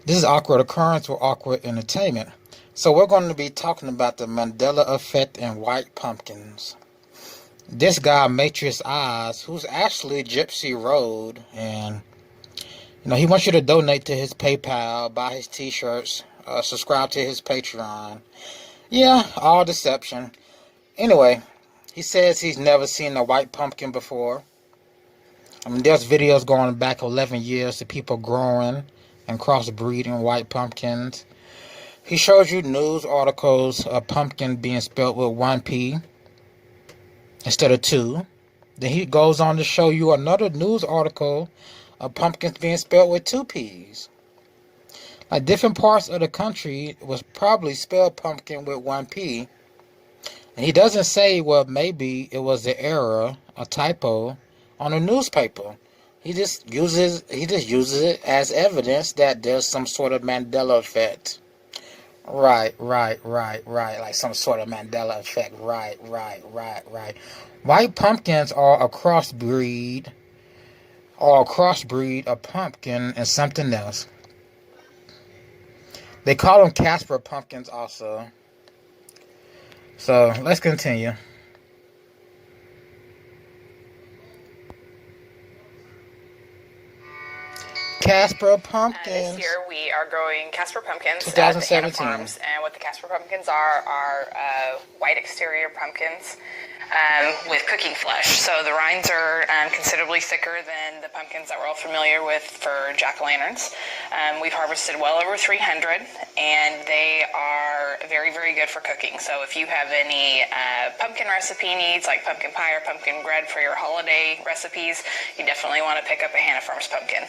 This is awkward occurrence or awkward entertainment. So we're going to be talking about the Mandela effect and white pumpkins. This guy, Matrix Eyes, who's actually Gypsy Road, and he wants you to donate to his PayPal, buy his T-shirts, subscribe to his Patreon. Yeah, all deception. Anyway, he says he's never seen a white pumpkin before. I mean, there's videos going back 11 years of people growing and crossbreeding white pumpkins. He shows you news articles of pumpkin being spelled with one P instead of two. Then he goes on to show you another news article of pumpkins being spelled with two P's. Like different parts of the country was probably spelled pumpkin with one P. And he doesn't say, well, maybe it was an error, a typo on a newspaper. He just uses it as evidence that there's some sort of Mandela effect. Right. Like some sort of Mandela effect. Right. White pumpkins are a crossbreed of pumpkin and something else. They call them Casper pumpkins also. So let's continue. Casper pumpkins. This year we are growing Casper pumpkins 2017. at the Hannah Farms, and what the Casper pumpkins are white exterior pumpkins with cooking flesh. So the rinds are considerably thicker than the pumpkins that we're all familiar with for jack-o'-lanterns. We've harvested well over 300, and they are very, very good for cooking. So if you have any pumpkin recipe needs, like pumpkin pie or pumpkin bread for your holiday recipes, you definitely want to pick up a Hannah Farms pumpkin.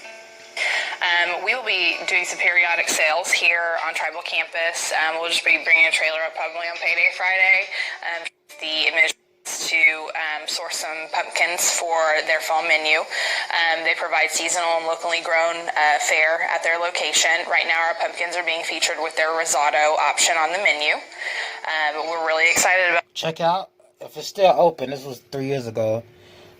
We will be doing some periodic sales here on Tribal Campus. We'll just be bringing a trailer up probably on Payday Friday. The administration to source some pumpkins for their fall menu. They provide seasonal and locally grown fare at their location. Right now our pumpkins are being featured with their risotto option on the menu. We're really excited about. Check out, if it's still open, this was 3 years ago.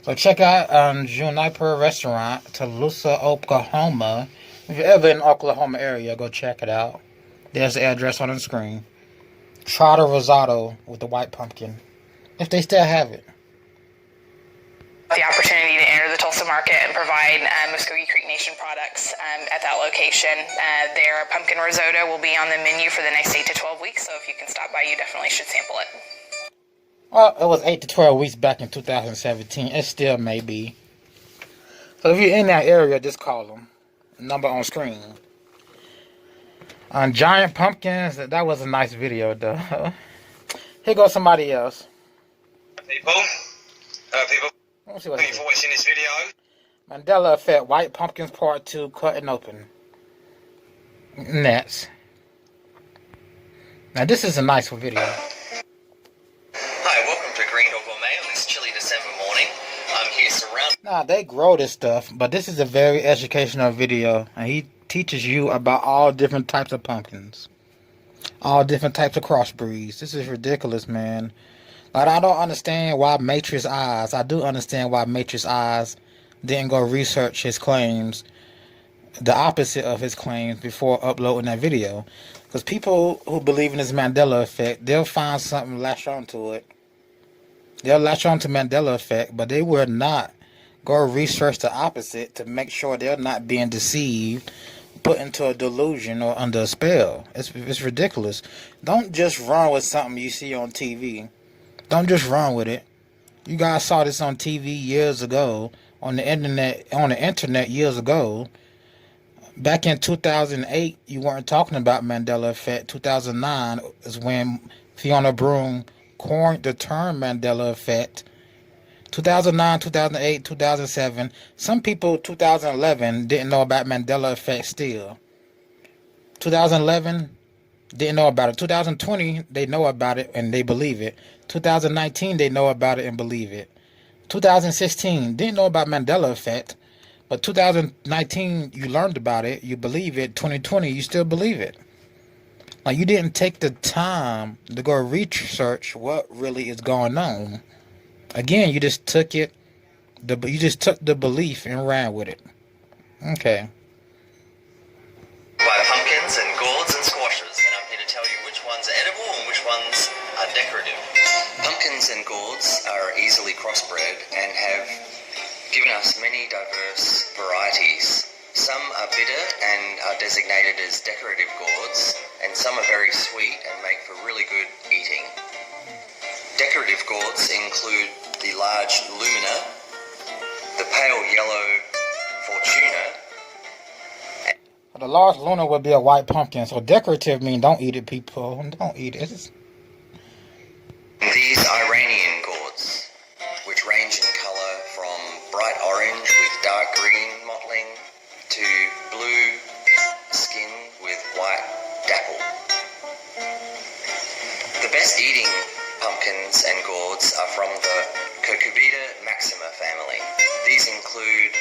So check out Juniper Restaurant, Tulsa, Oklahoma. If you're ever in the Oklahoma area, go check it out. There's the address on the screen. Try the risotto with the white pumpkin, if they still have it. The opportunity to enter the Tulsa market and provide Muskogee Creek Nation products at that location. Their pumpkin risotto will be on the menu for the next 8 to 12 weeks, so if you can stop by, you definitely should sample it. Well, it was 8 to 12 weeks back in 2017. It still may be. So if you're in that area, just call them. Number on screen. On giant pumpkins, that was a nice video, though. Here goes somebody else. People. Let's see what Thank you for watching this video. Mandela effect, white pumpkins part 2, cutting open. Next. Now this is a nice video. Hi, welcome to Green Dog Gourmet on this chilly December morning. I'm here surrounded. Nah, they grow this stuff, but this is a very educational video, and he teaches you about all different types of pumpkins. All different types of crossbreeds. This is ridiculous, man. Like, I don't understand why Matrix Eyes. I do understand why Matrix Eyes didn't go research his claims, the opposite of his claims, before uploading that video. Because people who believe in this Mandela effect, they'll find something, latch onto it. They'll latch on to Mandela effect, but they will not go research the opposite to make sure they're not being deceived, put into a delusion or under a spell. It's ridiculous. Don't just run with something you see on TV. Don't just run with it. You guys saw this on TV years ago, on the internet years ago. Back in 2008, you weren't talking about Mandela effect. 2009 is when Fiona Broome coined the term Mandela effect. 2009, 2008, 2007. Some people, 2011, didn't know about Mandela effect still. 2011, didn't know about it. 2020, they know about it and they believe it. 2019, they know about it and believe it. 2016, didn't know about Mandela effect. But 2019, you learned about it, you believe it. 2020, you still believe it. Like, you didn't take the time to go research what really is going on. Again, you just took it, you just took the belief and ran with it. Okay. By the pumpkin. pumpkins and gourds and squashes, and I'm here to tell you which ones are edible and which ones are decorative. Pumpkins and gourds are easily crossbred and have given us many diverse varieties. Some are bitter and are designated as decorative gourds, and some are very sweet and make for really good eating. Decorative gourds include the large Lumina, the pale yellow Fortuna. The large Luna would be a white pumpkin, so decorative means don't eat it, people. Don't eat it. These Iranian gourds, which range in colour from bright orange with dark green mottling to blue skin with white dapple. The best eating pumpkins and gourds are from the Cucurbita maxima family. These include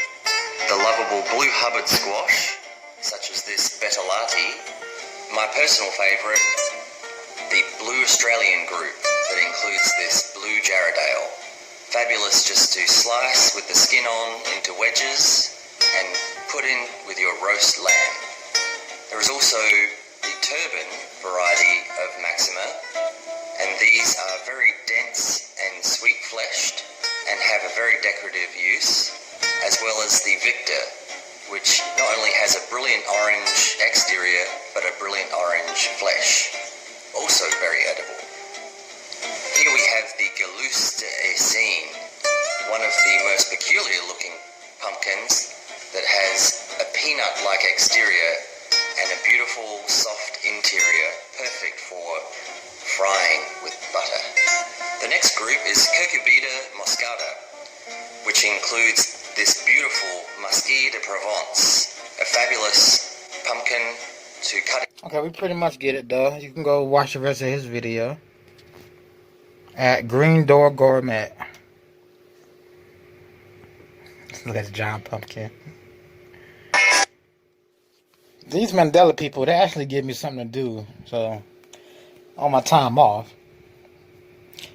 the lovable blue Hubbard squash, such as this Bettalati. My personal favourite, the blue Australian group that includes this blue Jarradale. Fabulous just to slice with the skin on into wedges and put in with your roast lamb. There is also the turban variety of maxima, and these are very dense and sweet-fleshed and have a very decorative use, as well as the Victor, which not only has a brilliant orange exterior, but a brilliant orange flesh. Also very edible. Here we have the Galusteacine, one of the most peculiar looking pumpkins that has a peanut-like exterior and a beautiful soft interior, perfect for frying with butter. The next group is Cucurbita moscata, which includes this beautiful Musky de Provence, a fabulous pumpkin to cut. Okay, we pretty much get it, though. You can go watch the rest of his video at Green Door Gourmet. Look at the giant pumpkin. These Mandela people, they actually give me something to do. So, on my time off,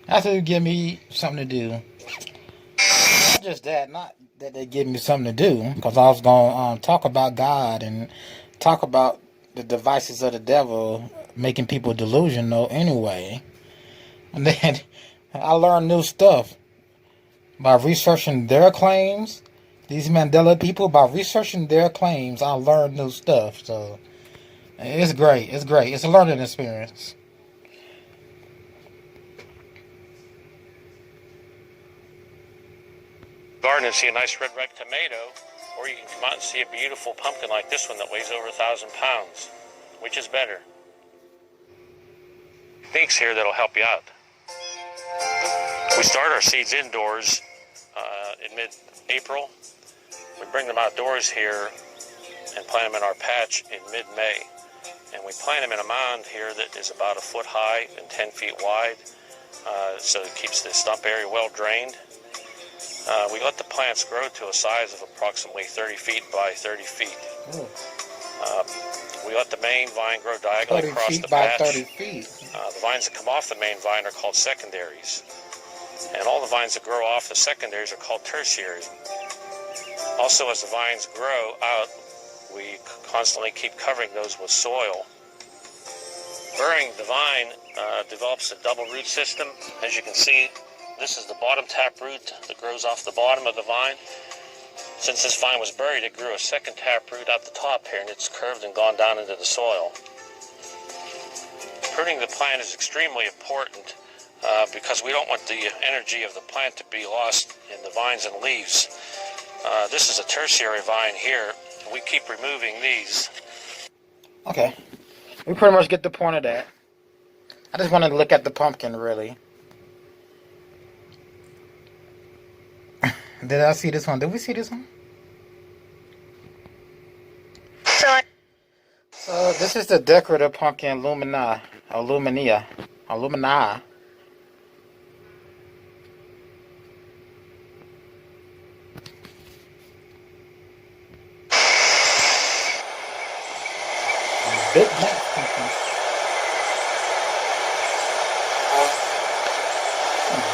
actually give me something to do. Not just that, not that they give me something to do, because I was going to talk about God and talk about the devices of the devil making people delusional anyway. And then I learned new stuff by researching their claims. These Mandela people, by researching their claims, I learned new stuff. So it's great. It's great. It's a learning experience. Garden and see a nice red ripe tomato, or you can come out and see a beautiful pumpkin like this one that weighs over 1,000 pounds. Which is better? Techniques here that'll help you out. We start our seeds indoors in mid-April. We bring them outdoors here and plant them in our patch in mid-May. And we plant them in a mound here that is about 1 foot high and 10 feet wide, so it keeps the stump area well drained. We let the plants grow to a size of approximately 30 feet by 30 feet. We let the main vine grow diagonally across the patch. 30 feet. The vines that come off the main vine are called secondaries. And all the vines that grow off the secondaries are called tertiaries. Also, as the vines grow out, we constantly keep covering those with soil. Burying the vine develops a double root system. As you can see, this is the bottom tap root that grows off the bottom of the vine. Since this vine was buried, it grew a second tap root out the top here, and it's curved and gone down into the soil. Pruning the plant is extremely important because we don't want the energy of the plant to be lost in the vines and leaves. This is a tertiary vine here. We keep removing these. Okay. We pretty much get the point of that. I just wanted to look at the pumpkin, really. Did I see this one? Did we see this one? So this is the decorative pumpkin Lumina. Big pumpkin.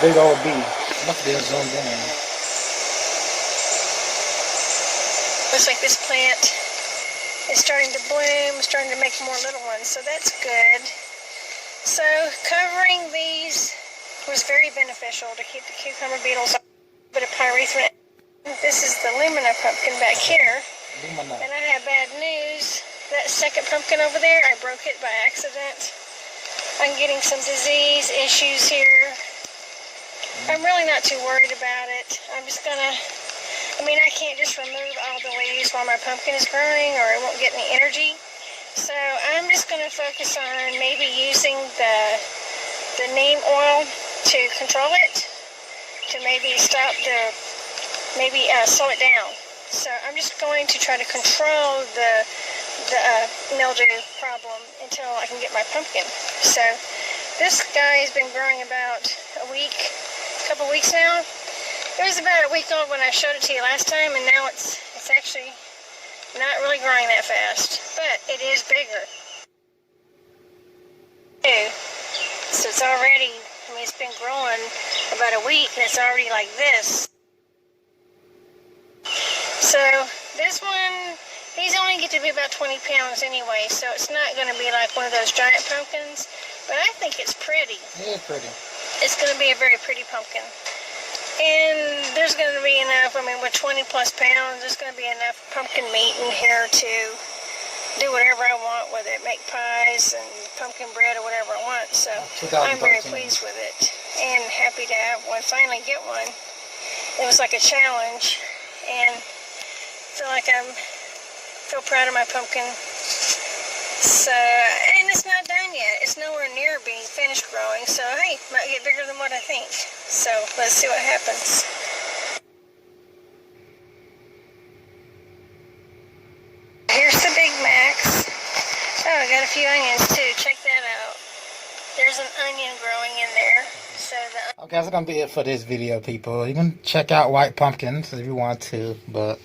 Big old bee. Must be zoomed in. Looks like this plant It's starting to bloom, starting to make more little ones, so that's good. So covering these was very beneficial to keep the cucumber beetles off. A bit of pyrethrin. This is the Lumina pumpkin back here. And I have bad news. That second pumpkin over there, I broke it by accident. I'm getting some disease issues here. I'm really not too worried about it. I'm just gonna, I can't just remove all the leaves while my pumpkin is growing or it won't get any energy. So I'm just gonna focus on maybe using the neem oil to control it, to maybe slow it down. So I'm just going to try to control the mildew problem until I can get my pumpkin. So this guy has been growing about a couple weeks now. It was about a week old when I showed it to you last time, and now it's actually not really growing that fast, but it is bigger. So it's already, it's been growing about a week and it's already like this. So this one, these only get to be about 20 pounds anyway, so it's not going to be like one of those giant pumpkins, but I think it's pretty. Yeah, pretty. It's going to be a very pretty pumpkin. And there's going to be enough, with 20 plus pounds, there's going to be enough pumpkin meat in here to do whatever I want with it, make pies and pumpkin bread or whatever I want. So I'm very pleased with it and happy to have one, finally get one. It was like a challenge, and I feel proud of my pumpkin. So, and it's not done yet. It's nowhere near being finished growing. So, hey, might get bigger than what I think. So, let's see what happens. Here's the Big Macs. Oh, I got a few onions too. Check that out. There's an onion growing in there. So Okay, that's gonna be it for this video, people. You can check out white pumpkins if you want to, but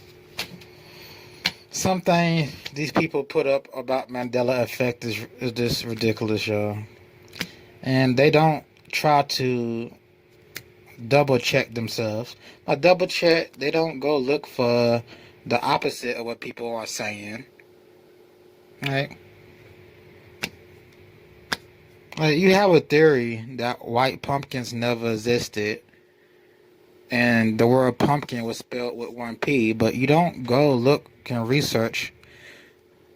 something these people put up about Mandela effect is just ridiculous, y'all. And they don't try to double check themselves. By double check, they don't go look for the opposite of what people are saying. Right? Like, you have a theory that white pumpkins never existed and the word pumpkin was spelled with one P, but you don't go look and research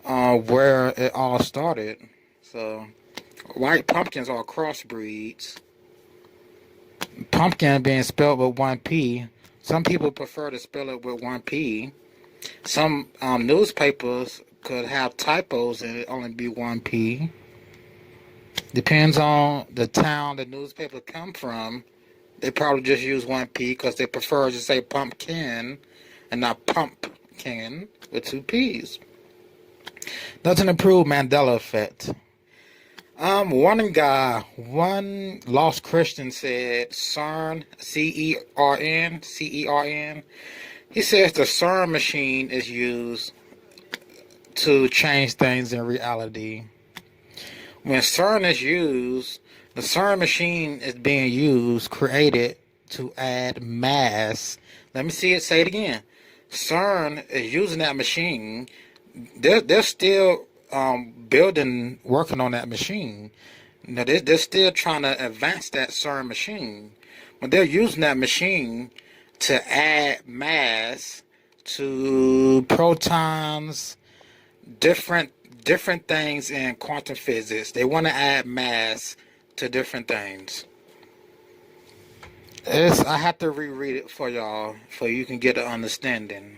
where it all started. So white pumpkins are crossbreeds. Pumpkin being spelled with one P. Some people prefer to spell it with one P. Some newspapers could have typos and it only be one P. Depends on the town the newspaper come from. They probably just use one P because they prefer to say pumpkin and not pumpkin with two P's. Doesn't improve Mandela effect. One lost Christian said CERN, C-E-R-N. He says the CERN machine is used to change things in reality. When CERN is used, the CERN machine is being used, created to add mass. Let me say it again. CERN is using that machine. They're still working on that machine. They're still trying to advance that CERN machine. But they're using that machine to add mass to protons, different things in quantum physics. They want to add mass to different things. I have to reread it for y'all so you can get an understanding.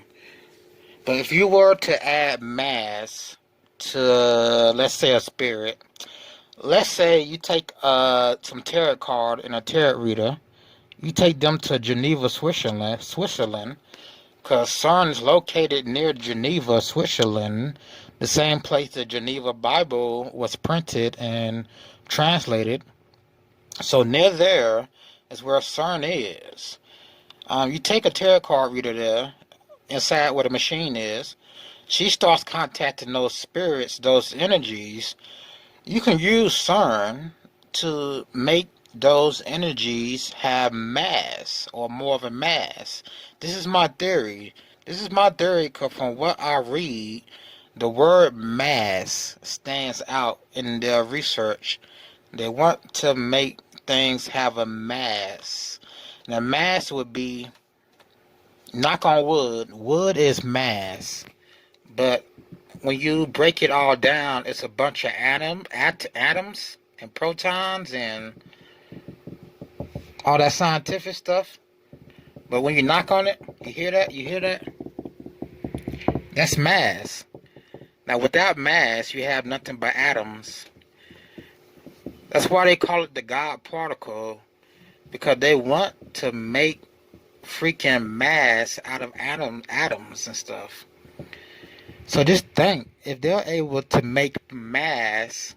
But if you were to add mass to, let's say, a spirit, let's say you take some tarot card and a tarot reader, you take them to Geneva, Switzerland, because CERN is located near Geneva, Switzerland, the same place the Geneva Bible was printed and translated. So near there is where CERN is. You take a tarot card reader there, inside where the machine is. She starts contacting those spirits, those energies. You can use CERN to make those energies have mass or more of a mass. This is my theory. This is my theory because from what I read, The word mass stands out in their research. They want to make things have a mass. Now, mass would be, knock on wood, wood is mass. But when you break it all down, it's a bunch of atoms and protons and all that scientific stuff. But when you knock on it, you hear that? You hear that? That's mass. Now, without mass, you have nothing but atoms. That's why they call it the God particle, because they want to make freaking mass out of atoms and stuff. So just think, if they're able to make mass,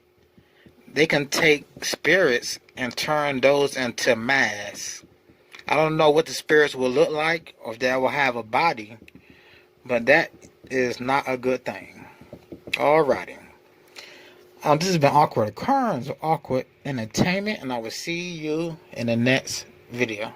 they can take spirits and turn those into mass. I don't know what the spirits will look like, or if they will have a body, but that is not a good thing. Alrighty. This has been Awkward Occurrence, Awkward Entertainment, and I will see you in the next video.